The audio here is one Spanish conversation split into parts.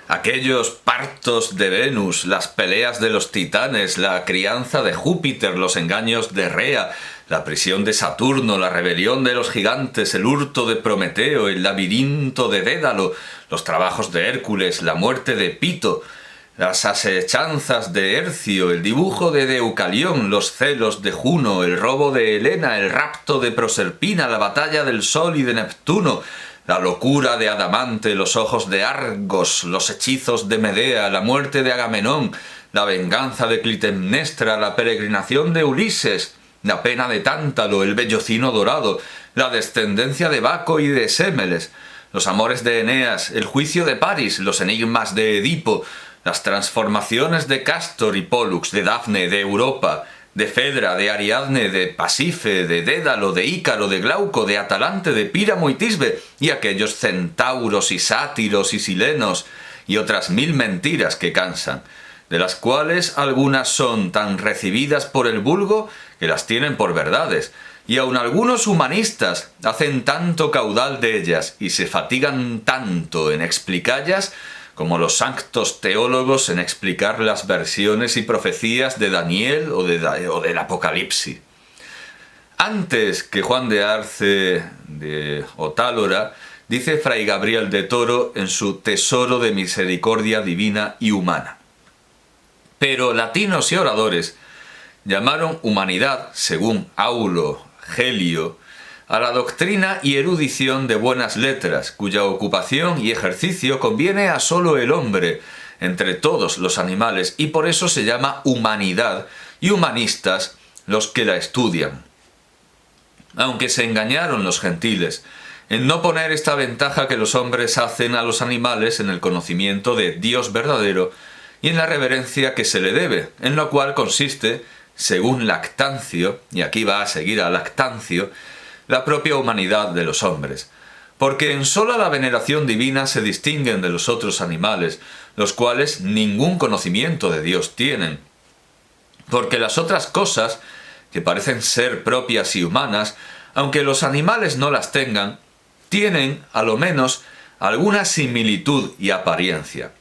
Aquellos partos de Venus, las peleas de los titanes, la crianza de Júpiter, los engaños de Rea, la prisión de Saturno, la rebelión de los gigantes, el hurto de Prometeo, el laberinto de Dédalo, los trabajos de Hércules, la muerte de Pito, las asechanzas de Hercio, el dibujo de Deucalión, los celos de Juno, el robo de Helena, el rapto de Proserpina, la batalla del Sol y de Neptuno, la locura de Adamante, los ojos de Argos, los hechizos de Medea, la muerte de Agamenón, la venganza de Clitemnestra, la peregrinación de Ulises, la pena de Tántalo, el vellocino dorado, la descendencia de Baco y de Sémeles, los amores de Eneas, el juicio de Paris, los enigmas de Edipo, las transformaciones de Cástor y Pólux, de Dafne, de Europa, de Fedra, de Ariadne, de Pasife, de Dédalo, de Ícaro, de Glauco, de Atalante, de Píramo y Tisbe, y aquellos centauros y sátiros y silenos, y otras 1000 mentiras que cansan, de las cuales algunas son tan recibidas por el vulgo que las tienen por verdades, y aun algunos humanistas hacen tanto caudal de ellas y se fatigan tanto en explicallas como los sanctos teólogos en explicar las versiones y profecías de Daniel o del Apocalipsis. Antes que Juan de Arce de Otálora, dice Fray Gabriel de Toro en su Tesoro de Misericordia Divina y Humana. Pero latinos y oradores llamaron humanidad, según Aulo Gelio, a la doctrina y erudición de buenas letras, cuya ocupación y ejercicio conviene a solo el hombre, entre todos los animales, y por eso se llama humanidad, y humanistas los que la estudian. Aunque se engañaron los gentiles en no poner esta ventaja que los hombres hacen a los animales en el conocimiento de Dios verdadero y en la reverencia que se le debe, en lo cual consiste, según Lactancio, y aquí va a seguir a Lactancio, la propia humanidad de los hombres, porque en sola la veneración divina se distinguen de los otros animales, los cuales ningún conocimiento de Dios tienen, porque las otras cosas, que parecen ser propias y humanas, aunque los animales no las tengan, tienen, a lo menos, alguna similitud y apariencia.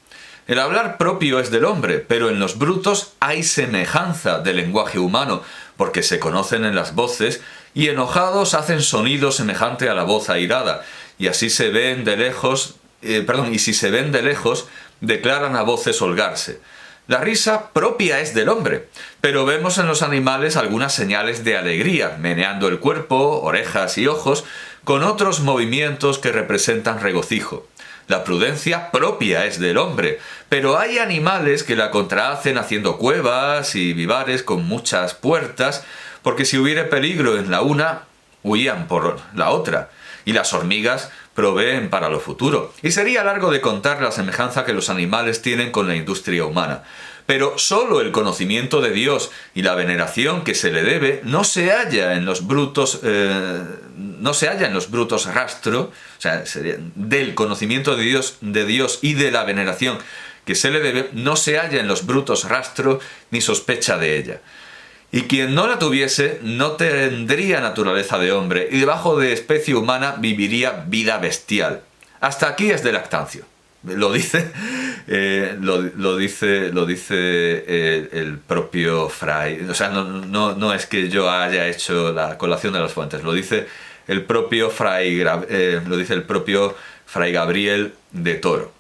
El hablar propio es del hombre, pero en los brutos hay semejanza del lenguaje humano, porque se conocen en las voces, y enojados hacen sonido semejante a la voz airada, y así se ven de lejos, y si se ven de lejos, declaran a voces holgarse. La risa propia es del hombre, pero vemos en los animales algunas señales de alegría, meneando el cuerpo, orejas y ojos, con otros movimientos que representan regocijo. La prudencia propia es del hombre, pero hay animales que la contrahacen haciendo cuevas y vivares con muchas puertas, porque si hubiere peligro en la una, huían por la otra, y las hormigas proveen para lo futuro. Y sería largo de contar la semejanza que los animales tienen con la industria humana. Pero solo el conocimiento de Dios y la veneración que se le debe no se halla en los brutos, rastro, o sea, del conocimiento de Dios y de la veneración que se le debe, no se halla en los brutos rastro ni sospecha de ella. Y quien no la tuviese no tendría naturaleza de hombre y debajo de especie humana viviría vida bestial. Hasta aquí es de Lactancio. Lo dice el propio Fray. O sea, no es que yo haya hecho la colación de las fuentes. Lo dice el propio Fray Gabriel de Toro.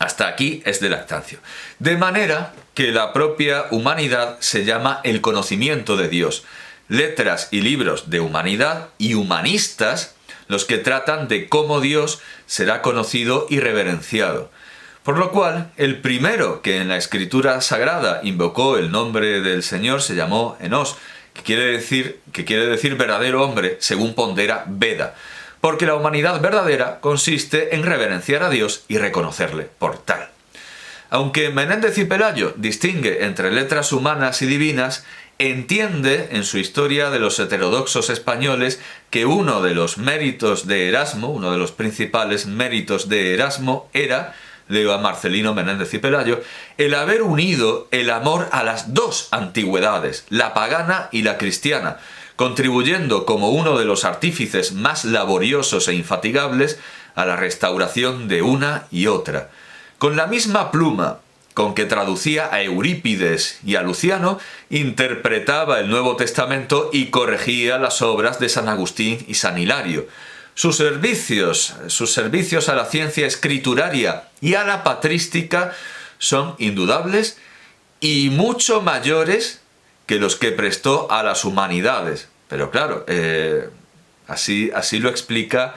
Hasta aquí es de Lactancio. De manera que la propia humanidad se llama el conocimiento de Dios. Letras y libros de humanidad y humanistas los que tratan de cómo Dios será conocido y reverenciado. Por lo cual, el primero que en la Escritura Sagrada invocó el nombre del Señor se llamó Enós, que quiere decir verdadero hombre, según pondera Veda. Porque la humanidad verdadera consiste en reverenciar a Dios y reconocerle por tal. Aunque Menéndez y Pelayo distingue entre letras humanas y divinas, entiende en su historia de los heterodoxos españoles que uno de los méritos de Erasmo, uno de los principales méritos de Erasmo era, leo a Marcelino Menéndez y Pelayo, el haber unido el amor a las dos antigüedades, la pagana y la cristiana, contribuyendo como uno de los artífices más laboriosos e infatigables a la restauración de una y otra. Con la misma pluma con que traducía a Eurípides y a Luciano, interpretaba el Nuevo Testamento y corregía las obras de San Agustín y San Hilario. Sus servicios a la ciencia escrituraria y a la patrística son indudables y mucho mayores que los que prestó a las humanidades. Pero claro, así lo explica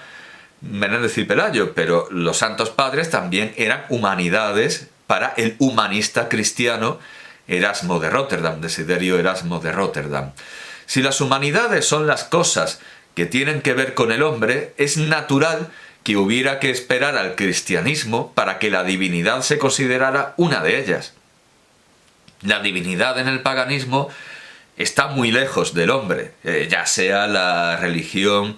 Menéndez y Pelayo, pero los santos padres también eran humanidades para el humanista cristiano Erasmo de Róterdam, Desiderio Erasmo de Róterdam. Si las humanidades son las cosas que tienen que ver con el hombre, es natural que hubiera que esperar al cristianismo para que la divinidad se considerara una de ellas. La divinidad en el paganismo está muy lejos del hombre, ya sea la religión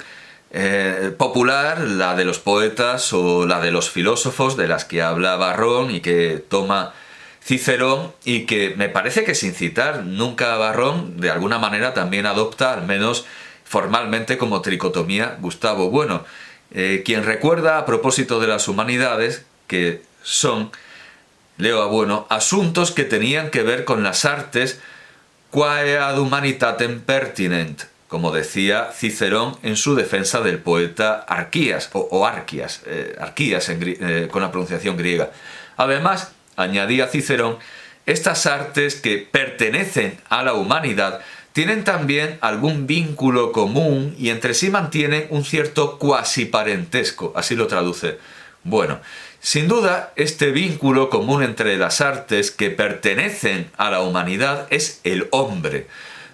popular, la de los poetas o la de los filósofos, de las que habla Varrón y que toma Cicerón, y que me parece que sin citar nunca a Varrón, de alguna manera también adopta, al menos formalmente, como tricotomía Gustavo Bueno, quien recuerda a propósito de las humanidades que son, leo a Bueno, asuntos que tenían que ver con las artes quae ad humanitatem pertinent, como decía Cicerón en su defensa del poeta Arquías, o Arquías, Arquías con la pronunciación griega. Además, añadía Cicerón, estas artes que pertenecen a la humanidad tienen también algún vínculo común y entre sí mantienen un cierto cuasi parentesco, así lo traduce. Bueno, sin duda, este vínculo común entre las artes que pertenecen a la humanidad es el hombre.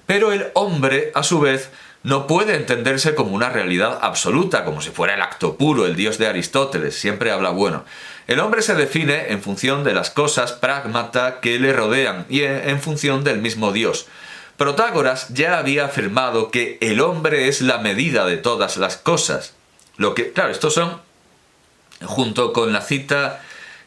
Pero el hombre, a su vez, no puede entenderse como una realidad absoluta, como si fuera el acto puro, el dios de Aristóteles, siempre habla Bueno. El hombre se define en función de las cosas pragmata que le rodean y en función del mismo Dios. Protágoras ya había afirmado que el hombre es la medida de todas las cosas. Claro, estos son, junto con la cita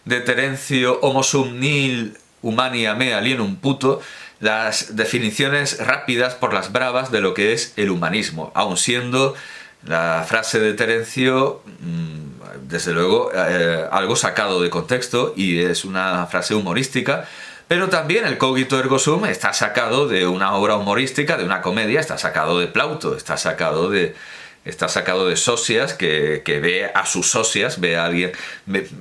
de Terencio Homo sum nihil humani me alienum puto, las definiciones rápidas por las bravas de lo que es el humanismo, aun siendo la frase de Terencio, desde luego, algo sacado de contexto y es una frase humorística, pero también el cogito ergo sum está sacado de una obra humorística, de una comedia, está sacado de Plauto, está sacado de Sosias, que ve a sus socias,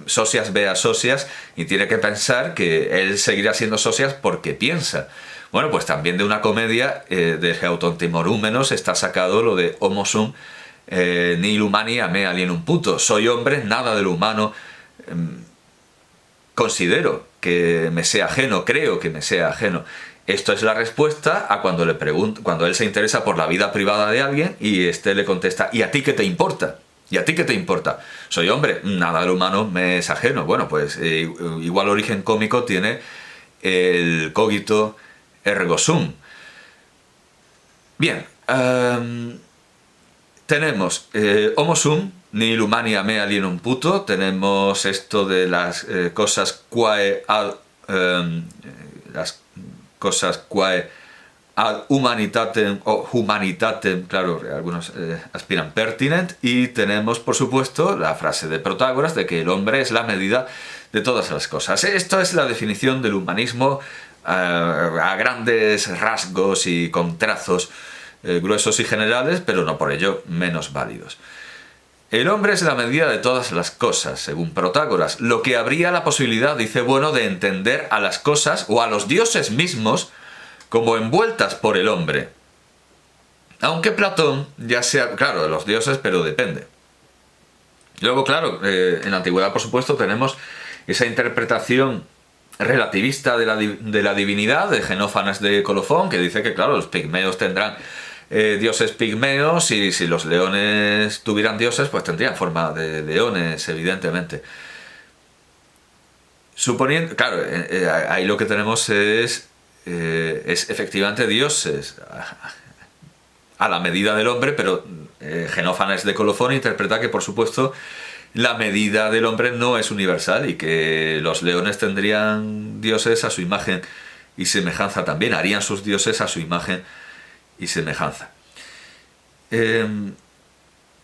Sosias ve a Sosias y tiene que pensar que él seguirá siendo Sosias porque piensa. Bueno, pues también de una comedia de Geautontimorúmenos está sacado lo de Homo sum nihil humani me alienum puto. Soy hombre, nada de lo humano considero que me sea ajeno, creo que me sea ajeno. Esto es la respuesta a cuando él se interesa por la vida privada de alguien y éste le contesta, ¿y a ti qué te importa? ¿Y a ti qué te importa? Soy hombre, nada de lo humano me es ajeno. Bueno, pues igual origen cómico tiene el cogito ergo sum. Bien, tenemos Homo sum nihil humani me alienum puto, tenemos esto de las cosas quae ad humanitatem o humanitatem, claro, algunos aspiran pertinent, y tenemos, por supuesto, la frase de Protágoras de que el hombre es la medida de todas las cosas. Esto es la definición del humanismo a grandes rasgos y con trazos gruesos y generales, pero no por ello menos válidos. El hombre es la medida de todas las cosas, según Protágoras, lo que habría la posibilidad, dice Bueno, de entender a las cosas o a los dioses mismos como envueltas por el hombre. Aunque Platón ya sea, claro, de los dioses, pero depende. Luego, claro, en la antigüedad, por supuesto, tenemos esa interpretación relativista de la divinidad de Genófanes de Colofón, que dice que, claro, los pigmeos tendrán dioses pigmeos y si los leones tuvieran dioses, pues tendrían forma de leones, evidentemente. Suponiendo, claro, ahí lo que tenemos es efectivamente dioses a la medida del hombre, pero Genófanes de Colofón interpreta que, por supuesto, la medida del hombre no es universal y que los leones tendrían dioses a su imagen y semejanza también, harían sus dioses a su imagen y semejanza.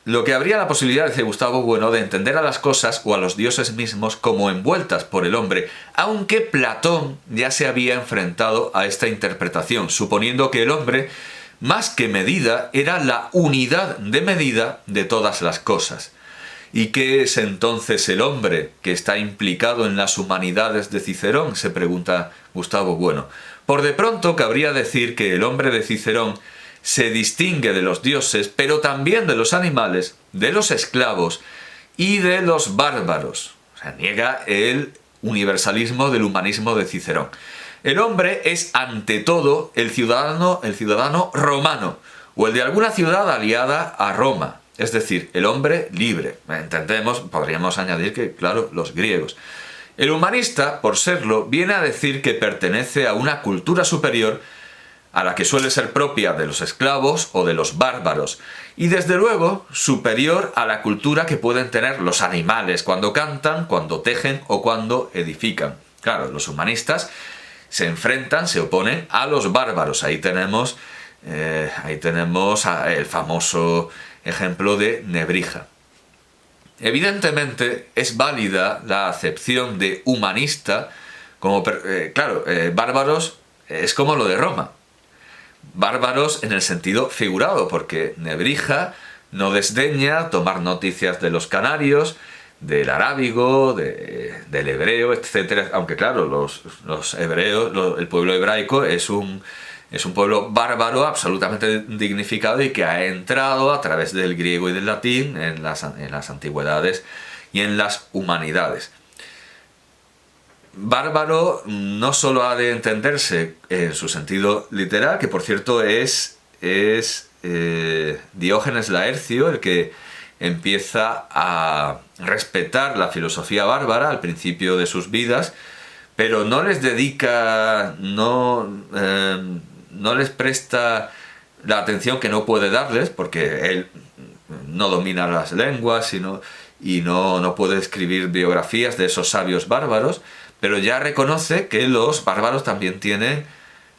lo que habría la posibilidad, dice Gustavo Bueno, de entender a las cosas o a los dioses mismos como envueltas por el hombre, aunque Platón ya se había enfrentado a esta interpretación, suponiendo que el hombre, más que medida, era la unidad de medida de todas las cosas. ¿Y qué es entonces el hombre que está implicado en las humanidades de Cicerón?, se pregunta Gustavo Bueno. Por de pronto cabría decir que el hombre de Cicerón se distingue de los dioses, pero también de los animales, de los esclavos y de los bárbaros. O sea, niega el universalismo del humanismo de Cicerón. El hombre es ante todo el ciudadano romano, o el de alguna ciudad aliada a Roma, es decir, el hombre libre. Entendemos, podríamos añadir que, claro, los griegos. El humanista, por serlo, viene a decir que pertenece a una cultura superior a la que suele ser propia de los esclavos o de los bárbaros, y desde luego superior a la cultura que pueden tener los animales cuando cantan, cuando tejen o cuando edifican. Claro, los humanistas se enfrentan, se oponen a los bárbaros. Ahí tenemos el famoso ejemplo de Nebrija. Evidentemente es válida la acepción de humanista como, bárbaros es como lo de Roma. Bárbaros en el sentido figurado, porque Nebrija no desdeña tomar noticias de los canarios, del arábigo, del hebreo, etc. Aunque claro, los hebreos, el pueblo hebraico es un pueblo bárbaro absolutamente dignificado y que ha entrado a través del griego y del latín en las antigüedades y en las humanidades. Bárbaro no solo ha de entenderse en su sentido literal, que por cierto es Diógenes Laercio el que empieza a respetar la filosofía bárbara al principio de sus vidas, pero no les dedica, no les presta la atención que no puede darles, porque él no domina las lenguas y no puede escribir biografías de esos sabios bárbaros, pero ya reconoce que los bárbaros también tienen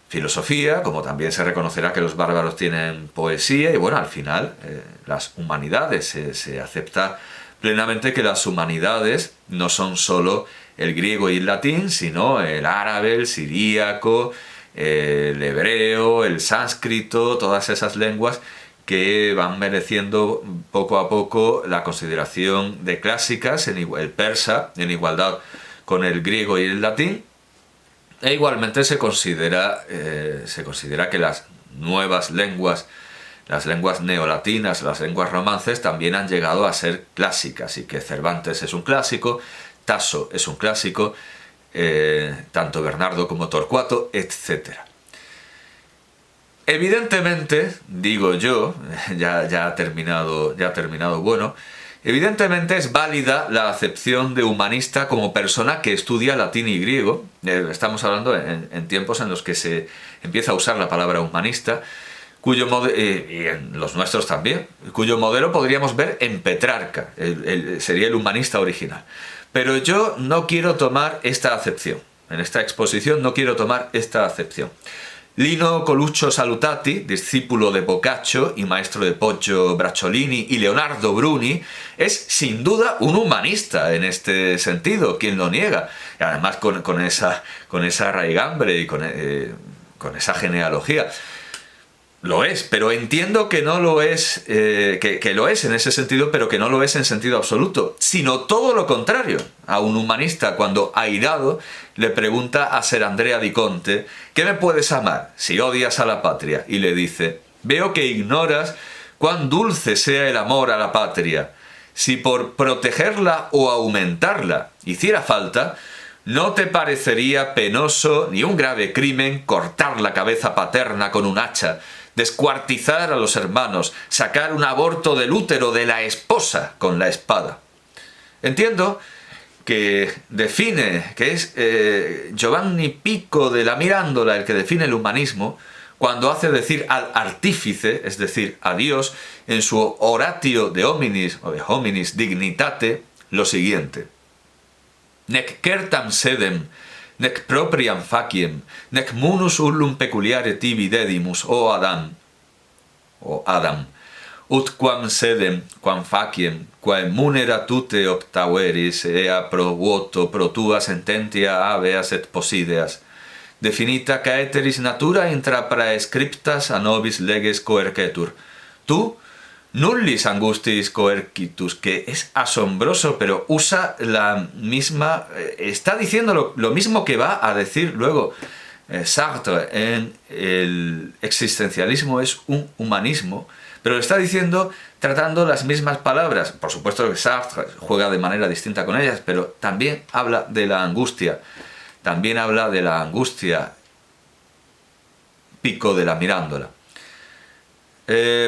filosofía, como también se reconocerá que los bárbaros tienen poesía, y bueno, al final las humanidades, se acepta plenamente que las humanidades no son solo el griego y el latín, sino el árabe, el siríaco, el hebreo, el sánscrito, todas esas lenguas que van mereciendo poco a poco la consideración de clásicas, el persa en igualdad con el griego y el latín, e igualmente se considera que las nuevas lenguas, las lenguas neolatinas, las lenguas romances, también han llegado a ser clásicas, y que Cervantes es un clásico, Tasso es un clásico, tanto Bernardo como Torcuato, etc. Evidentemente, digo yo, ya ha terminado Bueno, evidentemente es válida la acepción de humanista como persona que estudia latín y griego. Estamos hablando en tiempos en los que se empieza a usar la palabra humanista, y en los nuestros también, cuyo modelo podríamos ver en Petrarca, sería el humanista original. Pero yo no quiero tomar esta acepción. En esta exposición no quiero tomar esta acepción. Lino Coluccio Salutati, discípulo de Boccaccio y maestro de Poggio Bracciolini y Leonardo Bruni, es sin duda un humanista en este sentido, ¿quién lo niega? Y además con esa raigambre y con esa genealogía. Lo es, pero entiendo que no lo es, que lo es en ese sentido, pero que no lo es en sentido absoluto, sino todo lo contrario. A un humanista, cuando airado, le pregunta a Ser Andrea di Conte: ¿qué me puedes amar si odias a la patria? Y le dice: veo que ignoras cuán dulce sea el amor a la patria. Si por protegerla o aumentarla hiciera falta, ¿no te parecería penoso ni un grave crimen cortar la cabeza paterna con un hacha, descuartizar a los hermanos, sacar un aborto del útero de la esposa con la espada? Entiendo que es Giovanni Pico de la Mirandola el que define el humanismo cuando hace decir al artífice, es decir, a Dios, en su Oratio de Hominis o de Hominis Dignitate, lo siguiente: nec certam sedem, nec propriam faciem, nec munus ullum peculiare tibi dedimus, o Adam. ut quam sedem, quam faciem, quae munera tute optaveris, ea pro vuoto, pro tua sententia habeas et possideas. Definita caeteris natura intra praescriptas a nobis leges coercetur. Tú, nullis angustiis coercitus, que es asombroso, pero usa la misma, está diciendo lo mismo que va a decir luego Sartre en el existencialismo, es un humanismo, pero lo está diciendo tratando las mismas palabras. Por supuesto que Sartre juega de manera distinta con ellas, pero también habla de la angustia. También habla de la angustia, Pico de la Mirandola.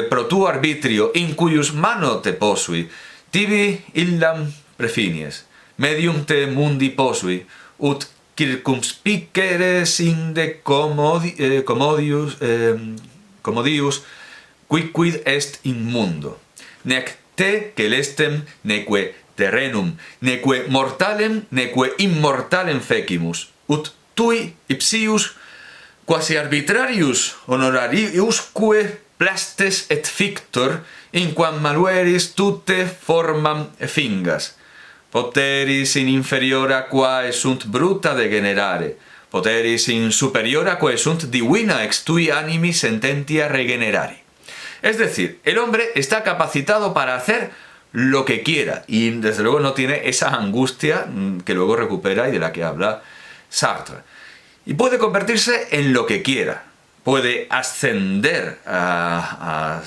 Pro tu arbitrio, in cuius mano te posui, tibi illam prefinies, medium te mundi posui, ut circumspiceres inde commodius, quicquid est in mundo, nec te celestem, neque terrenum, neque mortalem, neque immortalem fecimus, ut tui ipsius quasi arbitrarius honorariusque plastes et fictor, in quam malueris tutte formam fingas. Poteris in inferiora quae sunt bruta degenerare, poteris in superiora quae sunt divina ex tui animi sententia regenerari. Es decir, el hombre está capacitado para hacer lo que quiera y desde luego no tiene esa angustia que luego recupera y de la que habla Sartre. Y puede convertirse en lo que quiera. Puede ascender al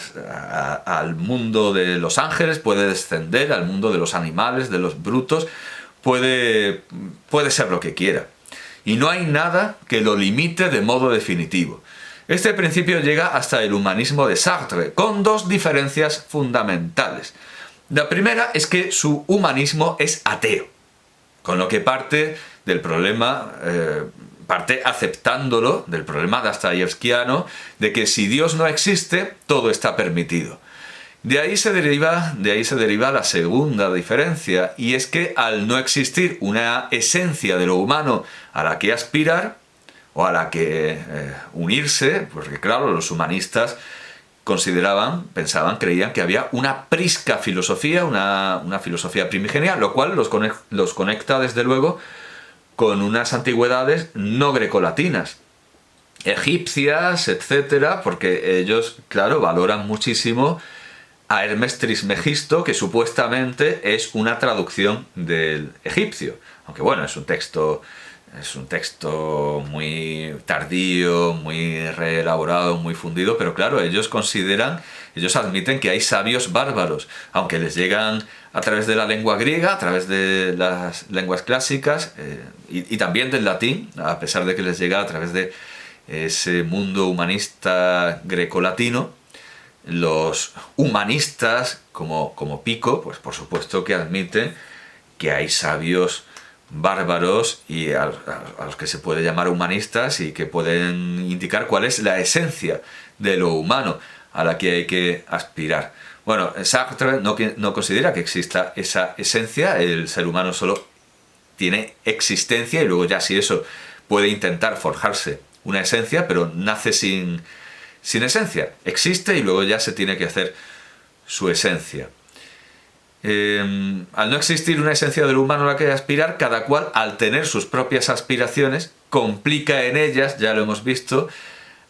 mundo de los ángeles, puede descender al mundo de los animales, de los brutos, puede ser lo que quiera. Y no hay nada que lo limite de modo definitivo. Este principio llega hasta el humanismo de Sartre, con dos diferencias fundamentales. La primera es que su humanismo es ateo, con lo que parte del problema... parte aceptándolo del problema dostoyevskiano de que si Dios no existe, todo está permitido. De ahí se deriva la segunda diferencia, y es que al no existir una esencia de lo humano a la que aspirar, o a la que unirse, porque claro, los humanistas creían que había una prisca filosofía, una filosofía primigenia, lo cual los conecta desde luego con unas antigüedades no grecolatinas, egipcias, etcétera, porque ellos, claro, valoran muchísimo a Hermes Trismegisto, que supuestamente es una traducción del egipcio, aunque bueno, es un texto muy tardío, muy reelaborado, muy fundido, pero claro, ellos admiten que hay sabios bárbaros, aunque les llegan a través de la lengua griega, a través de las lenguas clásicas y también del latín, a pesar de que les llega a través de ese mundo humanista grecolatino. Los humanistas como Pico, pues por supuesto que admiten que hay sabios bárbaros y a los que se puede llamar humanistas y que pueden indicar cuál es la esencia de lo humano a la que hay que aspirar. Bueno, Sartre no considera que exista esa esencia, el ser humano solo tiene existencia y luego ya si eso puede intentar forjarse una esencia, pero nace sin esencia, existe y luego ya se tiene que hacer su esencia. Al no existir una esencia del humano a la que aspirar, cada cual, al tener sus propias aspiraciones, complica en ellas, ya lo hemos visto,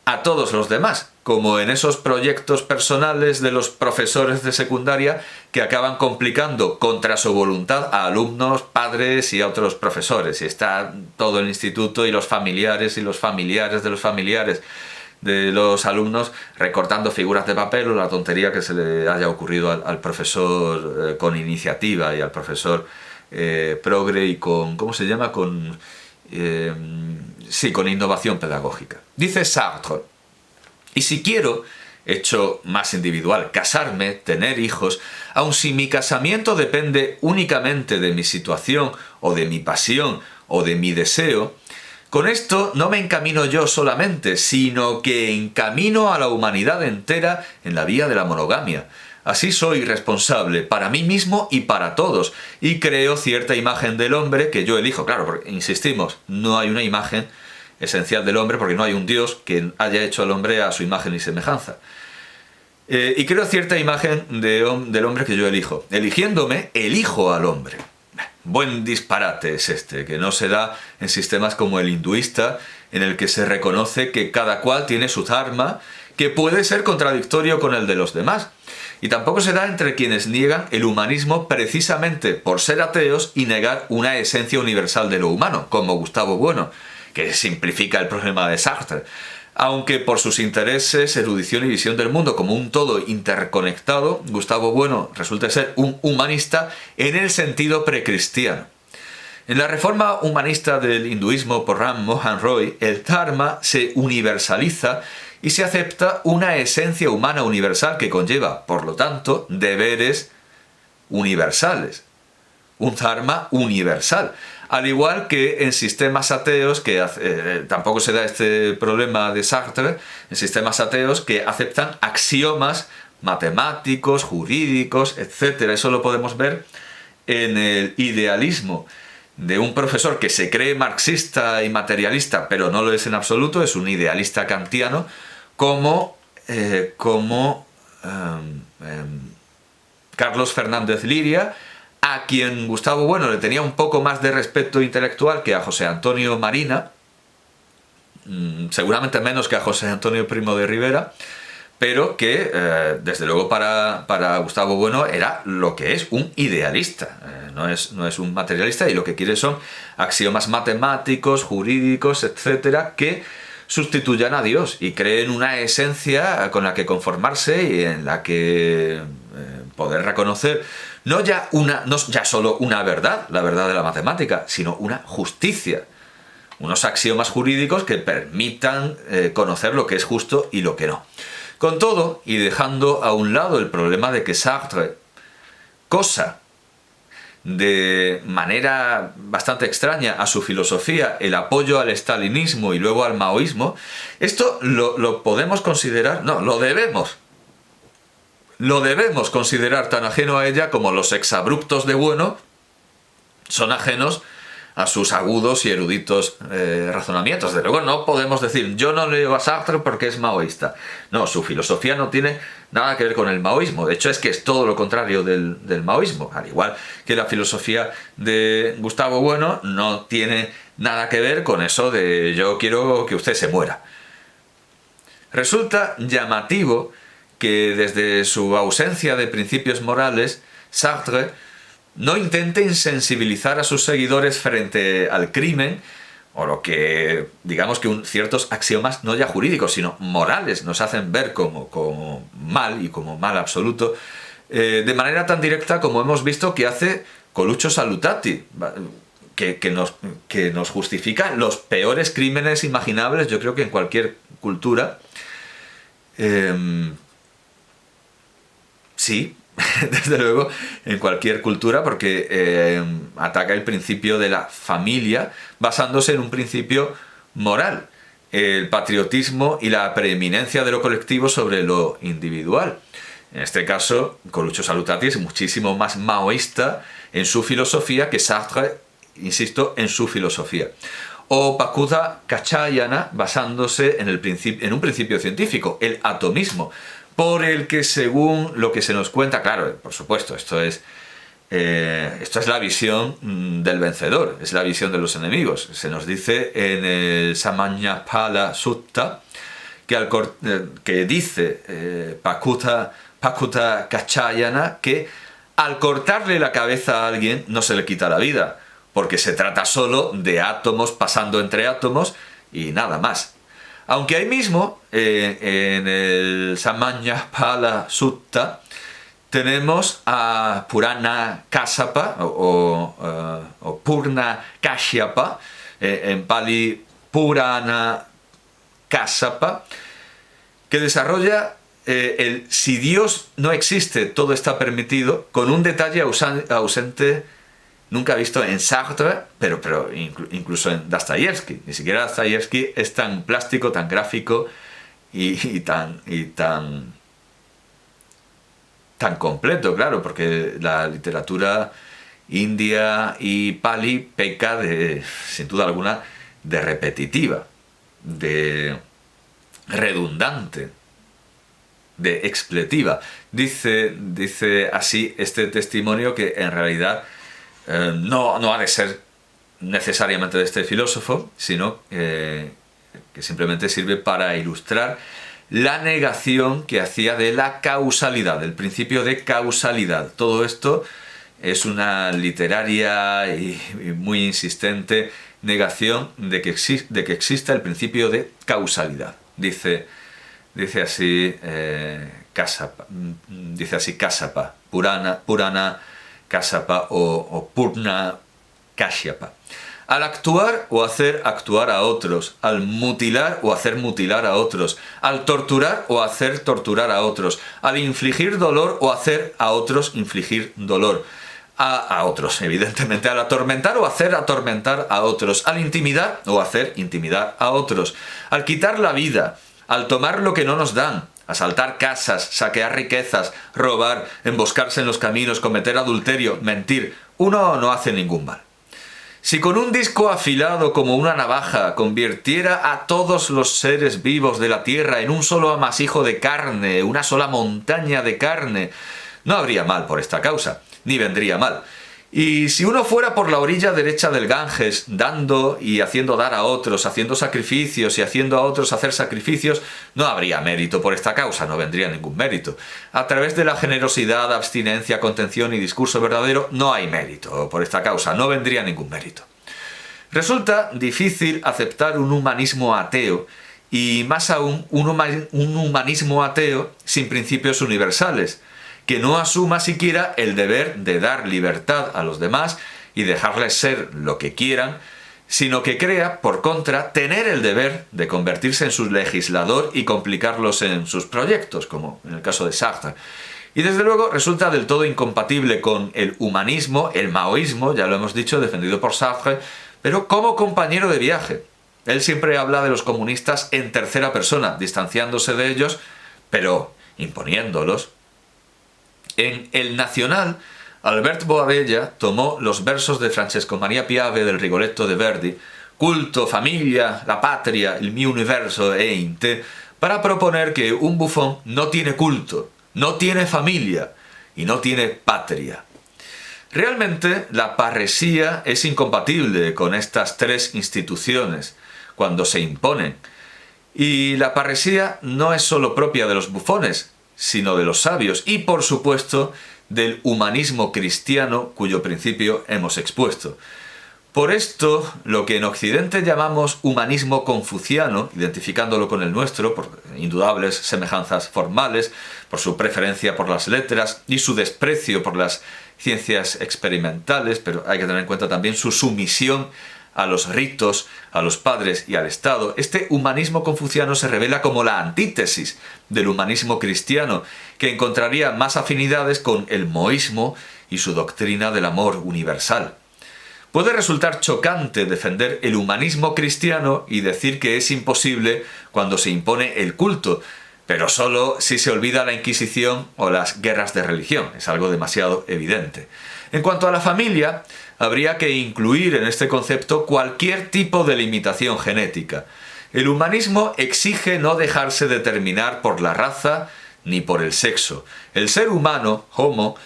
a todos los demás, como en esos proyectos personales de los profesores de secundaria que acaban complicando contra su voluntad a alumnos, padres y a otros profesores. Y está todo el instituto y los familiares de los familiares de los alumnos recortando figuras de papel o la tontería que se le haya ocurrido al profesor con iniciativa y al profesor progre y con, ¿cómo se llama? Con innovación pedagógica. Dice Sartre, y si quiero, hecho más individual, casarme, tener hijos, aun si mi casamiento depende únicamente de mi situación o de mi pasión o de mi deseo, con esto no me encamino yo solamente, sino que encamino a la humanidad entera en la vía de la monogamia. Así soy responsable para mí mismo y para todos, y creo cierta imagen del hombre que yo elijo. Claro, porque, insistimos, no hay una imagen esencial del hombre porque no hay un Dios que haya hecho al hombre a su imagen y semejanza. Y creo cierta imagen del hombre que yo elijo. Eligiéndome, elijo al hombre. Buen disparate es este, que no se da en sistemas como el hinduista, en el que se reconoce que cada cual tiene su dharma, que puede ser contradictorio con el de los demás. Y tampoco se da entre quienes niegan el humanismo precisamente por ser ateos y negar una esencia universal de lo humano, como Gustavo Bueno, que simplifica el problema de Sartre. Aunque por sus intereses, erudición y visión del mundo como un todo interconectado, Gustavo Bueno resulta ser un humanista en el sentido precristiano. En la reforma humanista del hinduismo por Ram Mohan Roy, el dharma se universaliza y se acepta una esencia humana universal que conlleva, por lo tanto, deberes universales. Un dharma universal. Al igual que en sistemas ateos, que tampoco se da este problema de Sartre, en sistemas ateos que aceptan axiomas matemáticos, jurídicos, etc. Eso lo podemos ver en el idealismo de un profesor que se cree marxista y materialista, pero no lo es en absoluto, es un idealista kantiano, como Carlos Fernández Liria, a quien Gustavo Bueno le tenía un poco más de respeto intelectual que a José Antonio Marina, seguramente menos que a José Antonio Primo de Rivera, pero que desde luego para Gustavo Bueno era lo que es un idealista, no es un materialista, y lo que quiere son axiomas matemáticos, jurídicos, etcétera, que sustituyan a Dios y creen una esencia con la que conformarse y en la que poder reconocer no ya solo una verdad, la verdad de la matemática, sino una justicia, unos axiomas jurídicos que permitan conocer lo que es justo y lo que no. Con todo, y dejando a un lado el problema de que Sartre cosa de manera bastante extraña a su filosofía el apoyo al estalinismo y luego al maoísmo, esto lo podemos considerar, no, lo debemos considerar tan ajeno a ella como los exabruptos de Bueno son ajenos a sus agudos y eruditos razonamientos. De luego no podemos decir, yo no leo a Sartre porque es maoísta. No, su filosofía no tiene nada que ver con el maoísmo. De hecho, es que es todo lo contrario del maoísmo. Al igual que la filosofía de Gustavo Bueno no tiene nada que ver con eso de yo quiero que usted se muera. Resulta llamativo que desde su ausencia de principios morales, Sartre no intente insensibilizar a sus seguidores frente al crimen, o lo que, digamos que ciertos axiomas no ya jurídicos, sino morales, nos hacen ver como mal y como mal absoluto, de manera tan directa como hemos visto que hace Coluccio Salutati, que nos justifica los peores crímenes imaginables, yo creo que en cualquier cultura. Sí, desde luego, en cualquier cultura, porque ataca el principio de la familia basándose en un principio moral, el patriotismo y la preeminencia de lo colectivo sobre lo individual. En este caso, Coluccio Salutati es muchísimo más maoísta en su filosofía que Sartre, insisto, en su filosofía. O Pakudha Kachayana basándose en un principio científico, el atomismo, por el que, según lo que se nos cuenta, claro, por supuesto, esto es la visión del vencedor, es la visión de los enemigos. Se nos dice en el Samanyapala Sutta que dice Pakudha Kachayana que al cortarle la cabeza a alguien no se le quita la vida, porque se trata solo de átomos pasando entre átomos y nada más. Aunque ahí mismo, en el Samanyapala Sutta, tenemos a Purana Kassapa o Purna Kashyapa, en Pali Purana Kassapa, que desarrolla si Dios no existe, todo está permitido, con un detalle ausente nunca visto en Sartre, pero incluso en Dostoyevsky. Ni siquiera Dostoyevsky es tan plástico, tan gráfico y tan completo, claro, porque la literatura india y pali peca sin duda alguna, de repetitiva, de redundante, de expletiva. Dice así este testimonio que en realidad no ha de ser necesariamente de este filósofo, sino que simplemente sirve para ilustrar la negación que hacía de la causalidad, del principio de causalidad. Todo esto es una literaria y muy insistente negación de que exista el principio de causalidad. Dice así Kasapa, Purana Kasapa o Purna Kashyapa. Al actuar o hacer actuar a otros, al mutilar o hacer mutilar a otros, al torturar o hacer torturar a otros, al infligir dolor o hacer a otros infligir dolor, a otros, evidentemente, al atormentar o hacer atormentar a otros, al intimidar o hacer intimidar a otros, al quitar la vida, al tomar lo que no nos dan, asaltar casas, saquear riquezas, robar, emboscarse en los caminos, cometer adulterio, mentir. Uno no hace ningún mal. Si con un disco afilado como una navaja convirtiera a todos los seres vivos de la tierra en un solo amasijo de carne, una sola montaña de carne, no habría mal por esta causa, ni vendría mal. Y si uno fuera por la orilla derecha del Ganges, dando y haciendo dar a otros, haciendo sacrificios y haciendo a otros hacer sacrificios, no habría mérito por esta causa, no vendría ningún mérito. A través de la generosidad, abstinencia, contención y discurso verdadero, no hay mérito por esta causa, no vendría ningún mérito. Resulta difícil aceptar un humanismo ateo, y más aún un humanismo ateo sin principios universales, que no asuma siquiera el deber de dar libertad a los demás y dejarles ser lo que quieran, sino que crea, por contra, tener el deber de convertirse en su legislador y complicarlos en sus proyectos, como en el caso de Sartre. Y desde luego resulta del todo incompatible con el humanismo, el maoísmo, ya lo hemos dicho, defendido por Sartre, pero como compañero de viaje. Él siempre habla de los comunistas en tercera persona, distanciándose de ellos, pero imponiéndolos. En El Nacional, Albert Boadella tomó los versos de Francesco Maria Piave del Rigoletto de Verdi, culto, familia, la patria, il mio universo e in te, para proponer que un bufón no tiene culto, no tiene familia y no tiene patria. Realmente la parresía es incompatible con estas tres instituciones cuando se imponen. Y la parresía no es solo propia de los bufones, sino de los sabios y, por supuesto, del humanismo cristiano cuyo principio hemos expuesto. Por esto, lo que en Occidente llamamos humanismo confuciano, identificándolo con el nuestro, por indudables semejanzas formales, por su preferencia por las letras y su desprecio por las ciencias experimentales, pero hay que tener en cuenta también su sumisión a los ritos, a los padres y al Estado, este humanismo confuciano se revela como la antítesis del humanismo cristiano, que encontraría más afinidades con el moísmo y su doctrina del amor universal. Puede resultar chocante defender el humanismo cristiano y decir que es imposible cuando se impone el culto, pero solo si se olvida la Inquisición o las guerras de religión, es algo demasiado evidente. En cuanto a la familia, habría que incluir en este concepto cualquier tipo de limitación genética. El humanismo exige no dejarse determinar por la raza ni por el sexo. El ser humano, homo,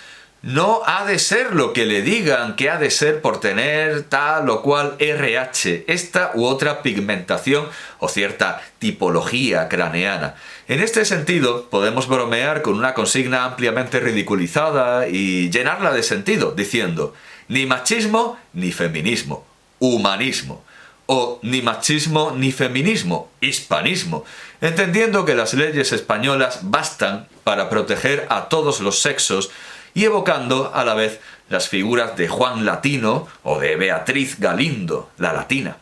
no ha de ser lo que le digan que ha de ser por tener tal o cual RH, esta u otra pigmentación o cierta tipología craneana. En este sentido, podemos bromear con una consigna ampliamente ridiculizada y llenarla de sentido, diciendo: ni machismo ni feminismo, humanismo. O ni machismo ni feminismo, hispanismo, entendiendo que las leyes españolas bastan para proteger a todos los sexos y evocando a la vez las figuras de Juan Latino o de Beatriz Galindo, la latina.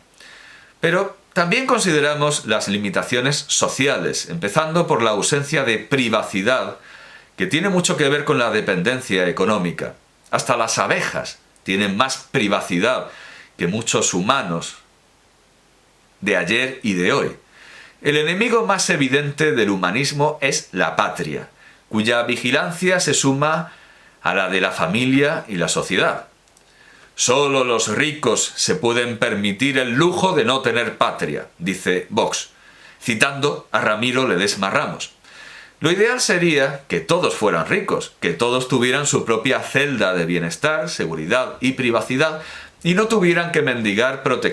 Pero también consideramos las limitaciones sociales, empezando por la ausencia de privacidad, que tiene mucho que ver con la dependencia económica. Hasta las abejas tienen más privacidad que muchos humanos de ayer y de hoy. El enemigo más evidente del humanismo es la patria, cuya vigilancia se suma a la de la familia y la sociedad. Solo los ricos se pueden permitir el lujo de no tener patria, dice Vox, citando a Ramiro Ledesma Ramos. Lo ideal sería que todos fueran ricos, que todos tuvieran su propia celda de bienestar, seguridad y privacidad y no tuvieran que mendigar protección